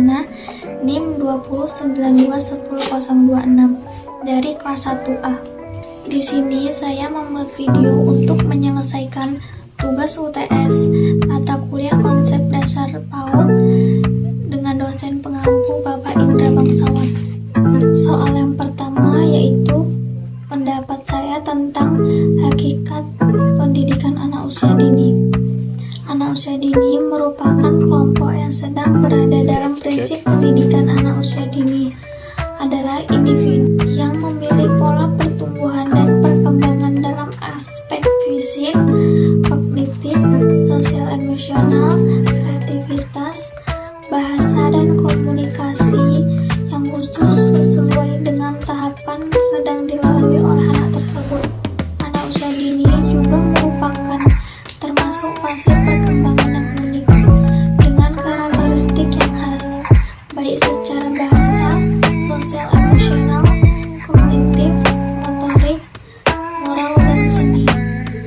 Ramayana NIM 209210026 dari kelas 1A. Di sini saya membuat video untuk menyelesaikan tugas UTS mata kuliah konsep dasar PAUD dengan dosen pengampu Bapak Indra Bangsawan. Soal yang pertama yaitu pendapat saya tentang hakikat pendidikan anak usia dini. Anak usia dini merupakan kelompok yang sedang berada dalam prinsip pendidikan anak usia dini adalah individu yang memiliki pola pertumbuhan dan perkembangan dalam aspek fisik, kognitif, sosial emosional, kreativitas, bahasa dan komunikasi yang khusus sesuai dengan tahapan sedang dilalui oleh anak tersebut. Anak usia dini juga merupakan termasuk fase perkembangan yang unik dengan karakteristik yang khas, baik secara bahasa, sosial emosional, kognitif, motorik, moral, dan seni.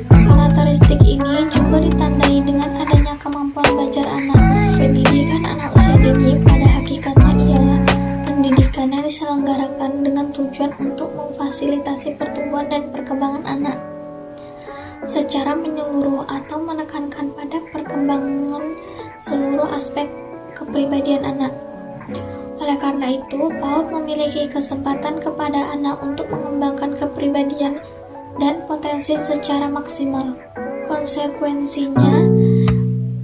Karakteristik ini juga ditandai dengan adanya kemampuan belajar anak. Pendidikan anak usia dini pada hakikatnya ialah pendidikan yang diselenggarakan dengan tujuan untuk memfasilitasi pertumbuhan dan perkembangan anak secara menyeluruh atau menekankan pada perkembangan seluruh aspek kepribadian anak. Oleh karena itu, PAUD memiliki kesempatan kepada anak untuk mengembangkan kepribadian dan potensi secara maksimal. Konsekuensinya,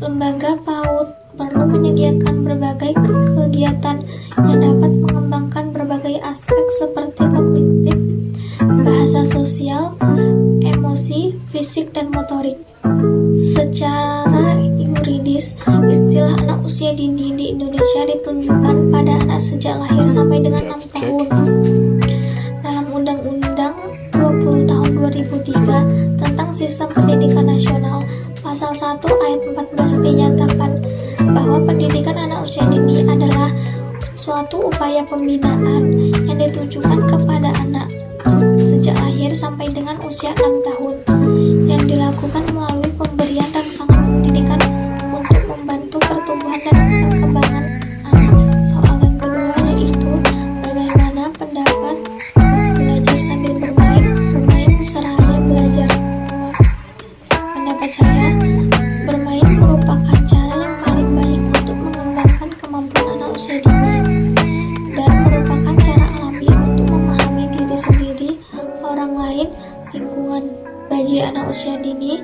lembaga PAUD perlu menyediakan berbagai kegiatan yang dapat mengembangkan berbagai aspek seperti kognitif, bahasa sosial, emosi, fisik, dan motorik. Secara yuridis, istilah anak usia dini di Indonesia ditunjukkan pada anak sejak lahir sampai dengan 6 tahun. Dalam Undang-Undang 20 tahun 2003 tentang Sistem Pendidikan Nasional, Pasal 1 ayat 14 dinyatakan bahwa pendidikan anak usia dini adalah suatu upaya pembinaan yang ditujukan kepada anak sejak lahir sampai dengan usia 6 tahun yang dilakukan melalui pemberian rangsangan pendidikan untuk membantu pertumbuhan dan perkembangan anak. Soal yang kedua yaitu bagaimana pendapat belajar sambil bermain, bermain seraya belajar. Pendapat saya, bermain merupakan cara yang paling baik untuk mengembangkan kemampuan anak usia dini dan merupakan cara alami untuk memahami diri sendiri, orang lain, lingkungan. Bagi anak usia dini,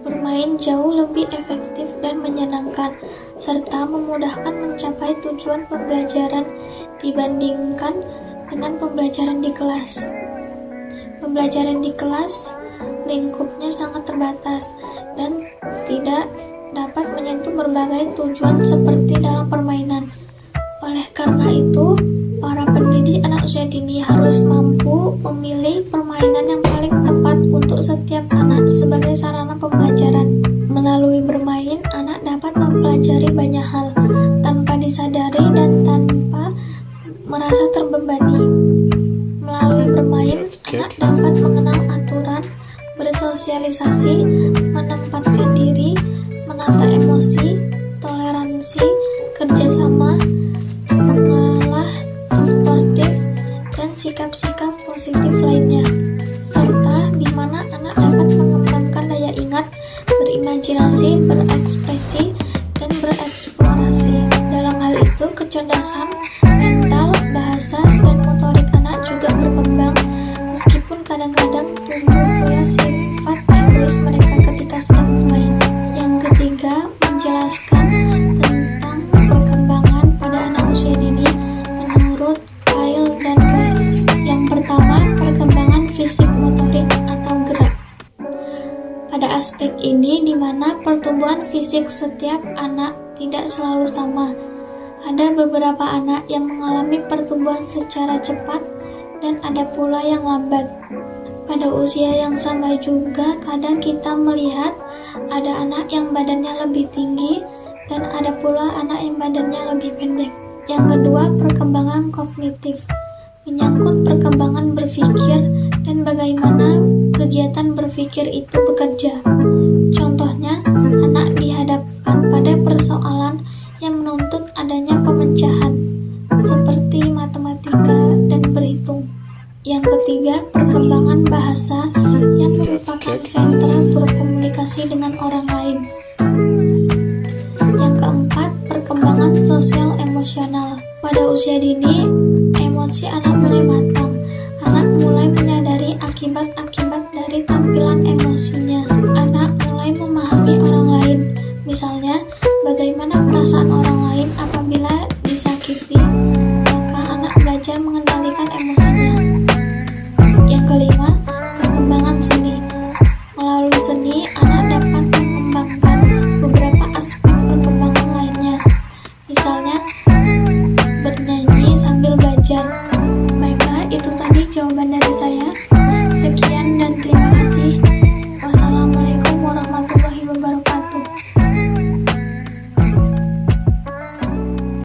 bermain jauh lebih efektif dan menyenangkan, serta memudahkan mencapai tujuan pembelajaran dibandingkan dengan pembelajaran di kelas. Pembelajaran di kelas lingkupnya sangat terbatas dan tidak dapat menyentuh berbagai tujuan seperti dalam permainan. Oleh karena itu, para pendidik anak usia dini harus mampu memilih permainan yang paling tepat untuk setiap anak sebagai sarana pembelajaran. Melalui bermain, anak dapat mempelajari banyak hal tanpa disadari dan tanpa merasa terbebani. Melalui bermain, anak dapat mengenal aturan, bersosialisasi, menempatkan diri, menata emosi, toleransi, kerjasama, mengalah, sportif, dan sikap-sikap positif lainnya, serta di mana anak dapat mengembangkan daya ingat, berimajinasi, berekspresi, dan bereksplorasi. Dalam hal itu, kecerdasan, mental, bahasa, dan motorik anak juga berkembang, meskipun kadang-kadang tumbuh pula sifat egois mereka ketika sedang bermain. Yang ketiga, menjelaskan tentang perkembangan pada anak usia dini menurut Kyle dan West. Yang pertama, perkembangan fisik motorik atau gerak. Pada aspek ini, di mana pertumbuhan fisik setiap anak tidak selalu sama. Ada beberapa anak yang mengalami pertumbuhan secara cepat dan ada pula yang lambat. Pada usia yang sama juga, kadang kita melihat ada anak yang badannya lebih tinggi dan ada pula anak yang badannya lebih pendek. Yang kedua, perkembangan kognitif, menyangkut perkembangan berpikir dan bagaimana kegiatan berpikir itu bekerja. Contohnya, anak dihadapkan pada persoalan yang menuntut adanya pemecahan dengan orang lain. Yang keempat, perkembangan sosial emosional. Pada usia dini, emosi anak mulai matang. Anak mulai menyadari akibat-akibat dari tampilan emosinya. Anak mulai memahami orang lain. Misalnya, bagaimana perasaan orang lain apabila disakiti. Maka anak belajar mengendalikan emosinya. Yang kelima, perkembangan seni. Melalui seni, anak dapat mengembangkan beberapa aspek perkembangan lainnya. Misalnya, bernyanyi sambil belajar.